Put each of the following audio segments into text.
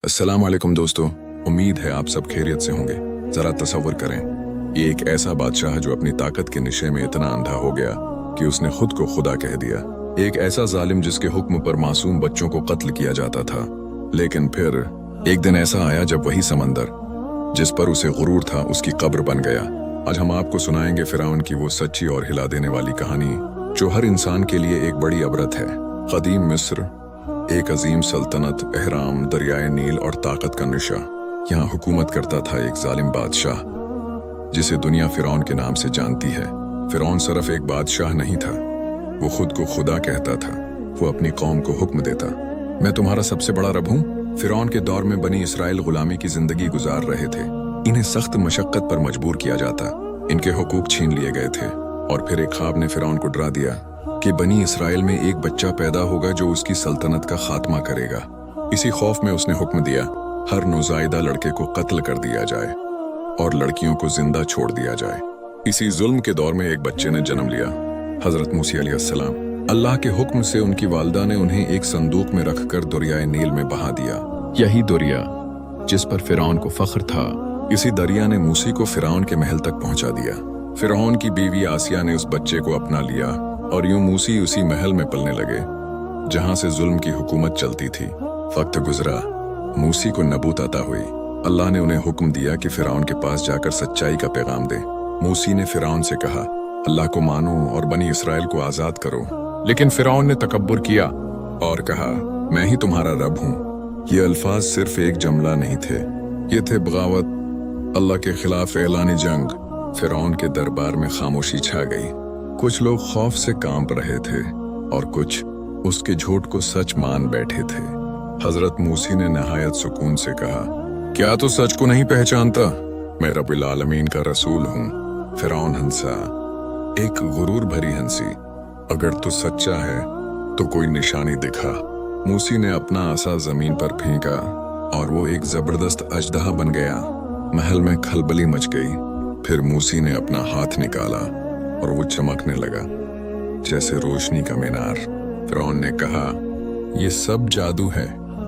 अस्सलाम वालेकुम दोस्तों। उम्मीद है आप सब खैरियत से होंगे। जरा तसव्वुर करें, ये एक ऐसा बादशाह जो अपनी ताकत के नशे में इतना अंधा हो गया कि उसने खुद को खुदा कह दिया। एक ऐसा जालिम जिसके हुक्म पर मासूम बच्चों को कत्ल किया जाता था। लेकिन फिर एक दिन ऐसा आया जब वही समंदर जिस पर उसे गुरूर था उसकी कब्र बन गया। आज हम आपको सुनाएंगे फिरौन की वो सच्ची और हिला देने वाली कहानी जो हर इंसान के लिए एक बड़ी इबरत है। कदीम मिस्र, एक अजीम सल्तनत, एहराम, दरियाए नील और ताकत का नशा। यहाँ हुकूमत करता था एक जालिम बादशाह जिसे दुनिया फिरौन के नाम से जानती है। फिरौन सिर्फ एक बादशाह नहीं था, वो खुद को खुदा कहता था। वो अपनी कौम को हुक्म देता, मैं तुम्हारा सबसे बड़ा रब हूँ। फिरौन के दौर में बनी इसराइल गुलामी की जिंदगी गुजार रहे थे। इन्हें सख्त मशक्कत पर मजबूर किया जाता, इनके हुकूक छीन लिए गए थे। और फिर एक ख्वाब ने फिरौन को डरा दिया कि बनी इसराइल में एक बच्चा पैदा होगा जो उसकी सल्तनत का खात्मा करेगा। इसी खौफ में उसने हुक्म दिया, हर नौज़ायदा लड़के को कत्ल कर दिया जाए और लड़कियों को जिंदा छोड़ दिया जाए। इसी जुल्म के दौर में एक बच्चे ने जन्म लिया, हजरत मूसा अलैहिस्सलाम। अल्लाह के हुक्म से उनकी वालिदा ने उन्हें एक संदूक में रखकर दरियाए नील में बहा दिया। यही दरिया जिस पर फिरौन को फख्र था, इसी दरिया ने मूसी को फिरौन के महल तक पहुंचा दिया। फिरौन की बीवी आसिया ने उस बच्चे को अपना लिया और यूं मूसी उसी महल में पलने लगे जहां से जुल्म की हुकूमत चलती थी। वक्त गुजरा, मूसी को नबूत अता हुई। अल्लाह ने उन्हें हुक्म दिया कि फिरौन के पास जाकर सच्चाई का पैगाम दे। मूसी ने फिरौन से कहा, अल्लाह को मानो और बनी इसराइल को आजाद करो। लेकिन फिरौन ने तकब्बुर किया और कहा, मैं ही तुम्हारा रब हूँ। ये अल्फाज सिर्फ एक जुमला नहीं थे, ये थे बगावत, अल्लाह के खिलाफ ऐलान जंग। फिरौन के दरबार में खामोशी छा गई। कुछ लोग खौफ से कांप रहे थे और कुछ उसके झूठ को सच मान बैठे थे। हजरत मूसी ने नहायत सुकून से कहा, क्या तू सच को नहीं पहचानता? मैं रब्बुल आलमीन का रसूल हूँ। फिरौन हंसा, एक गुरूर भरी हंसी। अगर तू सच्चा है तो कोई निशानी दिखा। मूसी ने अपना असा जमीन पर फेंका और वो एक जबरदस्त अजदहा बन गया। महल में खलबली मच गई। फिर मूसी ने अपना हाथ निकाला और वो चमकने लगा जैसे रोशनी का मीनार। फिरौन ने कहा, ये सब जादू है,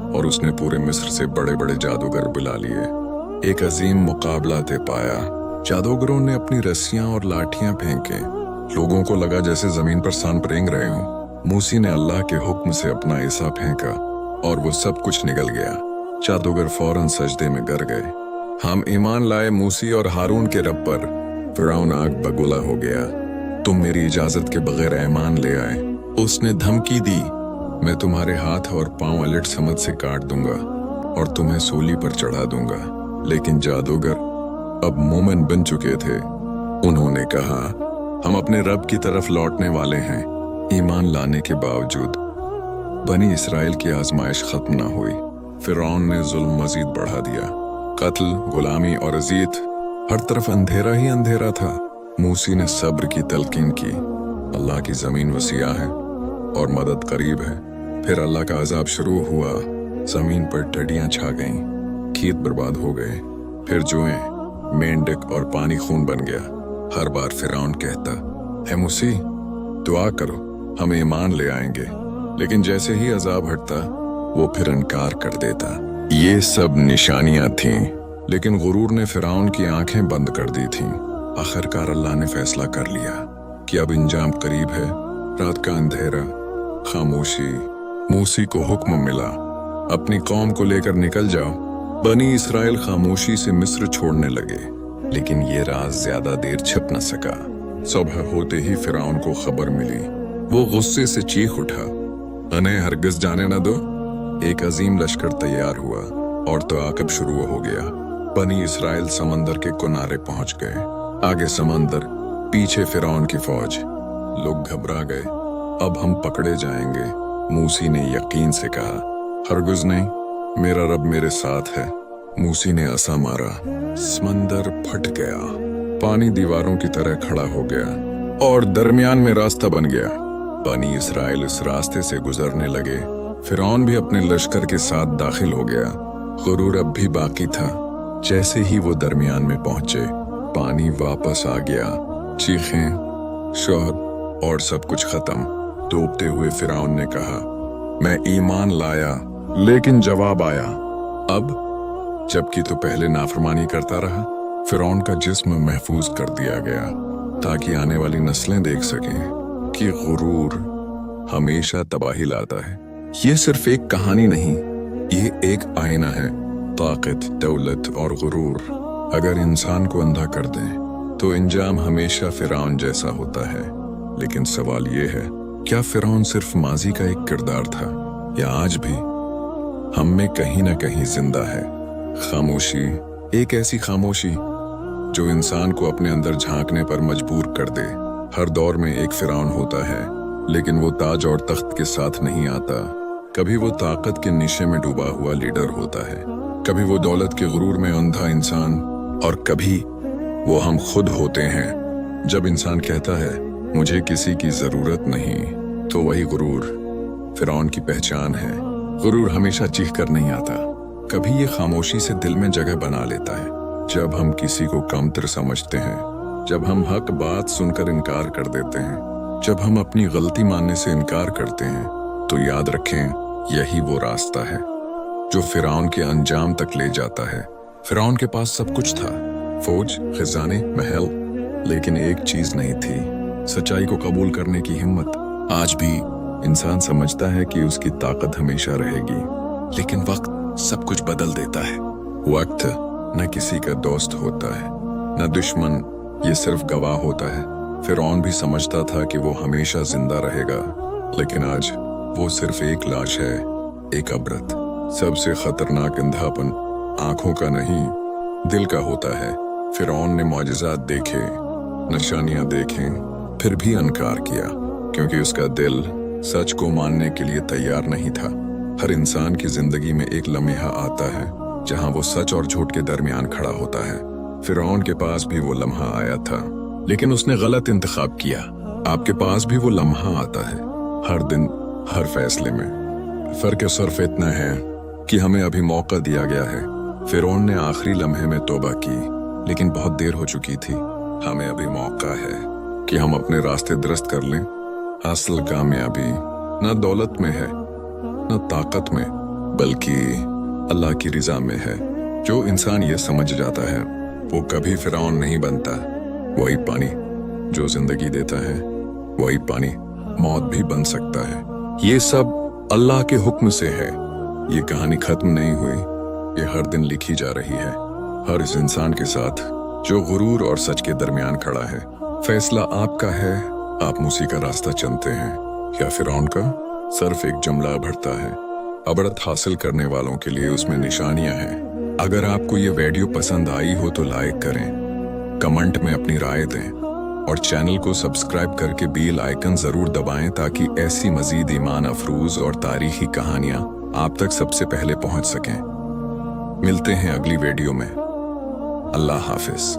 और उसने पूरे मिस्र से बड़े बड़े जादूगर बुला लिए। एक अजीम मुकाबला तय पाया। जादूगरों ने अपनी रस्सियां और लाठियां फेंके। लोगों को लगा जैसे जमीन पर सांप रेंग रहे हों। मूसी ने अल्लाह के हुक्म से अपना ईसा फेंका और वो सब कुछ निकल गया। जादूगर फौरन सजदे में गिर गए। हम ईमान लाए मूसी और हारून के रब पर। फिरौन आग बगुला हो गया, तुम मेरी इजाजत के बगैर ऐमान ले आए। उसने धमकी दी, मैं तुम्हारे हाथ और पांव अलट समझ से काट दूंगा और तुम्हें सूली पर चढ़ा दूंगा। लेकिन जादूगर अब मोमिन बन चुके थे। उन्होंने कहा, हम अपने रब की तरफ लौटने वाले हैं। ईमान लाने के बावजूद बनी इसराइल की आजमाइश खत्म न हुई। फिरौन ने जुल्म मजीद बढ़ा दिया। कत्ल, गुलामी और अजीत, हर तरफ अंधेरा ही अंधेरा था। मूसी ने सब्र की तलकीन की, अल्लाह की जमीन वसिया है और मदद करीब है। फिर अल्लाह का अजाब शुरू हुआ। जमीन पर टिड्डियां छा गईं, खेत बर्बाद हो गए। फिर जुएं, मेंढक और पानी खून बन गया। हर बार फिरौन कहता, है मूसी दुआ करो, हम ईमान ले आएंगे। लेकिन जैसे ही अजाब हटता वो फिर इनकार कर देता। ये सब निशानियां थीं, लेकिन गुरूर ने फिरौन की आंखें बंद कर दी थीं। आखिरकार अल्लाह ने फैसला कर लिया कि अब इंजाम करीब है। रात का अंधेरा, खामोशी। मूसी को हुक्म मिला, अपनी कौम को लेकर निकल जाओ। बनी इसराइल खामोशी से मिस्र छोड़ने लगे। लेकिन ये राज ज्यादा देर छिप न सका। सुबह होते ही फिरौन को खबर मिली। वो गुस्से से चीख उठा, उन्हें हरगिज जाने न दो। एक अजीम लश्कर तैयार हुआ और तो आकब शुरू हो गया। बनी इसराइल समंदर के किनारे पहुंच गए। आगे समंदर, पीछे फिरौन की फौज। लोग घबरा गए, अब हम पकड़े जाएंगे। मूसी ने यकीन से कहा, हरगिज नहीं, मेरा रब मेरे साथ है। मूसी ने असा मारा, समंदर फट गया। पानी दीवारों की तरह खड़ा हो गया और दरमियान में रास्ता बन गया। बनी इसराइल इस रास्ते से गुजरने लगे। फिरौन भी अपने लश्कर के साथ दाखिल हो गया। गुरूर अब भी बाकी था। जैसे ही वो दरमियान में पहुंचे, पानी वापस आ गया। चीखें, शोर और सब कुछ खत्म। डूबते हुए फिरौन ने कहा, मैं ईमान लाया, लेकिन जवाब आया, अब जबकि तो पहले नाफरमानी करता रहा, फिरौन का जिस्म महफूज कर दिया गया ताकि आने वाली नस्लें देख सकें कि गुरूर हमेशा तबाही लाता है। ये सिर्फ एक कहानी नहीं, ये एक आईना है। ताकत, दौलत और गुरूर अगर इंसान को अंधा कर दें तो इंजाम हमेशा फिरौन जैसा होता है। लेकिन सवाल ये है, क्या फिरौन सिर्फ माजी का एक किरदार था या आज भी हम में कहीं ना कहीं जिंदा है? खामोशी, एक ऐसी खामोशी जो इंसान को अपने अंदर झांकने पर मजबूर कर दे। हर दौर में एक फिरौन होता है, लेकिन वो ताज और तख्त के साथ नहीं आता। कभी वो ताकत के निशे में डूबा हुआ लीडर होता है, कभी वो दौलत के गुरूर में अंधा इंसान, और कभी वो हम खुद होते हैं। जब इंसान कहता है मुझे किसी की जरूरत नहीं, तो वही गुरूर फिरौन की पहचान है। गुरूर हमेशा चीख कर नहीं आता, कभी ये खामोशी से दिल में जगह बना लेता है। जब हम किसी को कमतर समझते हैं, जब हम हक बात सुनकर इनकार कर देते हैं, जब हम अपनी गलती मानने से इनकार करते हैं, तो याद रखें यही वो रास्ता है जो फिरौन के अंजाम तक ले जाता है। फिरौन के पास सब कुछ था, फौज, खजाने, महल, लेकिन एक चीज नहीं थी, सच्चाई को कबूल करने की हिम्मत। आज भी इंसान समझता है कि उसकी ताकत हमेशा रहेगी, लेकिन वक्त सब कुछ बदल देता है। वक्त न किसी का दोस्त होता है, न दुश्मन, ये सिर्फ गवाह होता है। फिरौन भी समझता था कि वो हमेशा जिंदा रहेगा, लेकिन आज वो सिर्फ एक लाश है, एक अबरत। सबसे खतरनाक अंधापन आंखों का नहीं, दिल का होता है। फिरौन ने मौजज़ात देखे, निशानियां देखें, फिर भी इनकार किया, क्योंकि उसका दिल सच को मानने के लिए तैयार नहीं था। हर इंसान की जिंदगी में एक लम्हा आता है जहां वो सच और झूठ के दरमियान खड़ा होता है। फिरौन के पास भी वो लम्हा आया था, लेकिन उसने गलत इंतखाब किया। आपके पास भी वो लम्हा आता है, हर दिन, हर फैसले में। फर्क सिर्फ इतना है कि हमें अभी मौका दिया गया है। फिरौन ने आखिरी लम्हे में तौबा की, लेकिन बहुत देर हो चुकी थी। हमें अभी मौका है कि हम अपने रास्ते दुरुस्त कर लें। असल कामयाबी न दौलत में है, न ताकत में, बल्कि अल्लाह की रिजा में है। जो इंसान ये समझ जाता है वो कभी फिरौन नहीं बनता। वही पानी जो जिंदगी देता है, वही पानी मौत भी बन सकता है। ये सब अल्लाह के हुक्म से है। ये कहानी खत्म नहीं हुई, ये हर दिन लिखी जा रही है, हर इस इंसान के साथ जो गुरूर और सच के दरमियान खड़ा है। फैसला आपका है, आप उसी का रास्ता चुनते हैं या फिरौन का। सिर्फ एक जुमला बढ़ता है, अबरत हासिल करने वालों के लिए उसमें निशानियां हैं। अगर आपको ये वीडियो पसंद आई हो तो लाइक करें, कमेंट में अपनी राय दें और चैनल को सब्सक्राइब करके बेल आइकन जरूर दबाएं ताकि ऐसी मजीद ईमान अफरूज और तारीखी कहानियां आप तक सबसे पहले पहुंच सकें। मिलते हैं अगली वीडियो में। अल्लाह हाफिज।